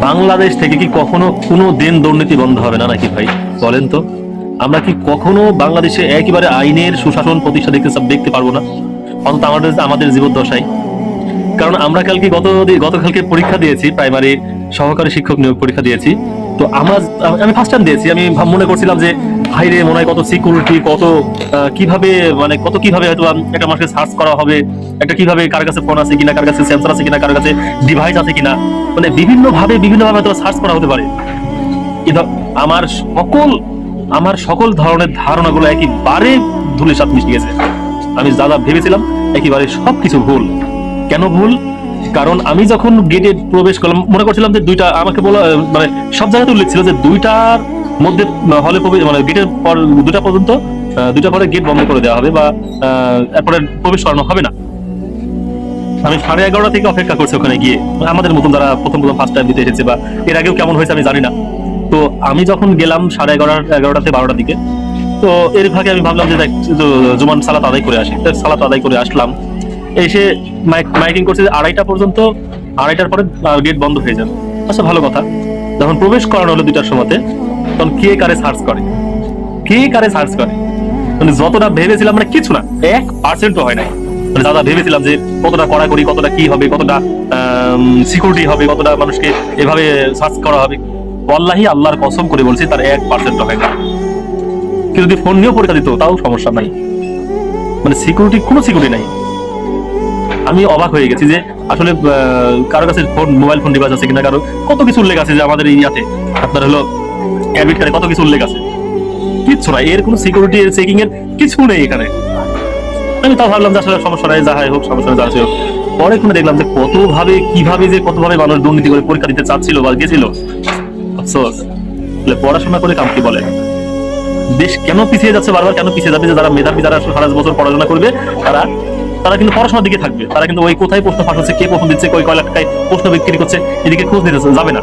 বাংলাদেশ থেকে কি কখনো কোনো দিন দুর্নীতি বন্ধ হবে না নাকি ভাই? বলেন তো, আমরা কি কখনো বাংলাদেশে একেবারে আইনের সুশাসন প্রতিষ্ঠা দেখতে পারবো না? অন্তত আমাদের আমাদের জীবদ্দশায়। কারণ আমরা গতকালকে পরীক্ষা দিয়েছি, প্রাইমারি সহকারী শিক্ষক নিয়োগ পরীক্ষা দিয়েছি। তো আমি ফার্স্ট টাইম দিয়েছি। আমি মনে করছিলাম যে ভাইরে মনে হয় কত সিকিউরিটি, কিভাবে হয়তো একটা মানুষকে সার্চ করা হবে, একটা কিভাবে কার কাছে ফোন আছে কিনা, কার কাছে সেন্সর আছে কিনা, কার কাছে ডিভাইস আছে কিনা, মানে বিভিন্নভাবে হয়তো সার্চ করা হতে পারে। কিন্তু আমার সকল ধরনের ধারণাগুলো একেবারে ধুলির সাথে মিশে গেছে। আমি যা ভেবেছিলাম একেবারে সবকিছু ভুল। কেন ভুল? কারণ আমি যখন গেটে প্রবেশ করলাম মনে করছিলাম যে দুইটা, আমাকে বলা মানে সব জায়গাতে উল্লেখ ছিল যে দুইটার মধ্যে হলে প্রবেশ, মানে গেটের পর দুইটা পরে গেট বন্ধ করে দেওয়া হবে বা এরপরে প্রবেশ করানো হবে না। আমি 11:30 থেকে অপেক্ষা করছি ওখানে গিয়ে, আমাদের মতন যারা প্রথম ফার্স্ট টাইম দিতে এসেছে বা এর আগেও কেমন হয়েছে আমি জানি না। তো আমি যখন গেলাম 11:30 থেকে 12টার দিকে, তো এর ভাগে আমি ভাবলাম যে জুমান সালাত আদায় করে আসি। সালাত আদায় করে আসলাম, এসে মাইকিং করছে যে 2:30 পর্যন্ত, 2:30টার পরে গেট বন্ধ হয়ে যাবে। আচ্ছা, ভালো কথা। যখন প্রবেশ করানো হলো 2টার সময়তে, তখন কে কারে সার্চ করে, মানে যতটা ভেবেছিলাম মানে কিছু না, 1% হয় নাই। মানে দাদা ভেবেছিলাম যে কতটা কড়াকড়ি, কতটা কি হবে, কতটা সিকিউরিটি হবে, কতটা মানুষকে এভাবে সার্চ করা হবে, ওয়াল্লাহি আল্লাহর কসম করে বলছি তার 1% হয় না। কেউ যদি ফোন নিয়েও পরীক্ষা দিত তাও সমস্যা নাই, মানে কোনো সিকিউরিটি নাই। আমি অবাক হয়ে গেছি যে আসলে কারো কাছে মোবাইল ফোন ডিভাইস আছে কিনা, কারো কত কিছু উল্লেখ আছে যে আমাদের ইয়াতে আপনার হলো অ্যাডমিট কার্ডে কত কিছু উল্লেখ আছে, কিচ্ছু নাই। এর কোনো সিকিউরিটি চেকিং এর কিছু নেই এখানে। আমি তাও ভাবলাম যে আসলে সমস্যা নাই, যাহাই হোক সমস্যা নাই, যাহাই হোক। পরে শুনে দেখলাম যে কতভাবে মানুষ দুর্নীতি করে পরীক্ষা দিতে চাচ্ছিল বা গেছিল। আফসোস, পড়াশোনা করে কাম কি বলে? দেশ কেন পিছিয়ে যাচ্ছে বারবার, কেন পিছিয়ে যাবে? যে যারা মেধাবী, যারা সারা বছর পড়াশোনা করবে, তারা কিন্তু পড়াশোনার দিকে থাকবে। তারা কিন্তু ওই কোথায় প্রশ্ন ফাঁস হচ্ছে, কে প্রশ্ন দিচ্ছে, কয় লাখ টাকায় প্রশ্ন বিক্রি করছে, এদিকে খোঁজ নিতে যাবে না।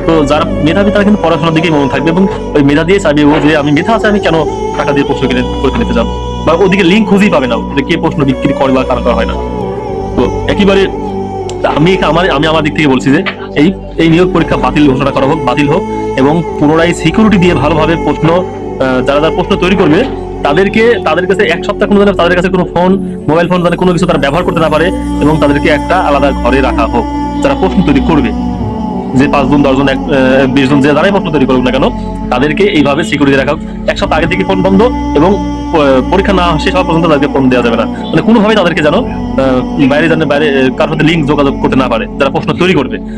তো যারা মেধাবী তারা কিন্তু পড়াশোনার দিকেই মন থাকবে এবং ওই মেধা দিয়ে চাইবে ও যে আমি মেধা আছে, আমি কেন টাকা দিয়ে প্রশ্ন কিনে পরীক্ষা নিতে যাবো, বা ওদিকে লিঙ্ক খুঁজেই পাবে না যে কে প্রশ্ন বিক্রি করে বা কার করা হয় না। তো একেবারে আমি আমার দিক থেকে বলছি যে এই নিয়োগ পরীক্ষা ঘোষণা করা হোক, বাতিল হোক, এবং পুনরায় সিকিউরিটি দিয়ে ভালোভাবে প্রশ্ন, যারা প্রশ্ন তৈরি করবে তাদের কাছে 1 সপ্তাহ তাদের কাছে কোনো মোবাইল ফোন কোনো কিছু তারা ব্যবহার করতে না পারে, এবং তাদেরকে একটা আলাদা ঘরে রাখা হোক। যারা প্রশ্ন তৈরি করবে, যে 5 জন 10 জন 20 জন যে যারাই প্রশ্ন তৈরি করুক না কেন, তাদেরকে এইভাবে সিকিউরিটি রাখা হোক। 1 সপ্তাহ আগে থেকে ফোন বন্ধ, এবং পরীক্ষা না শেষ হওয়া পর্যন্ত তাদেরকে ফোন দেওয়া যাবে না। মানে কোনোভাবেই তাদেরকে যেন বাইরে কারোর সাথে লিঙ্ক যোগাযোগ করতে না পারে যারা প্রশ্ন তৈরি করবে।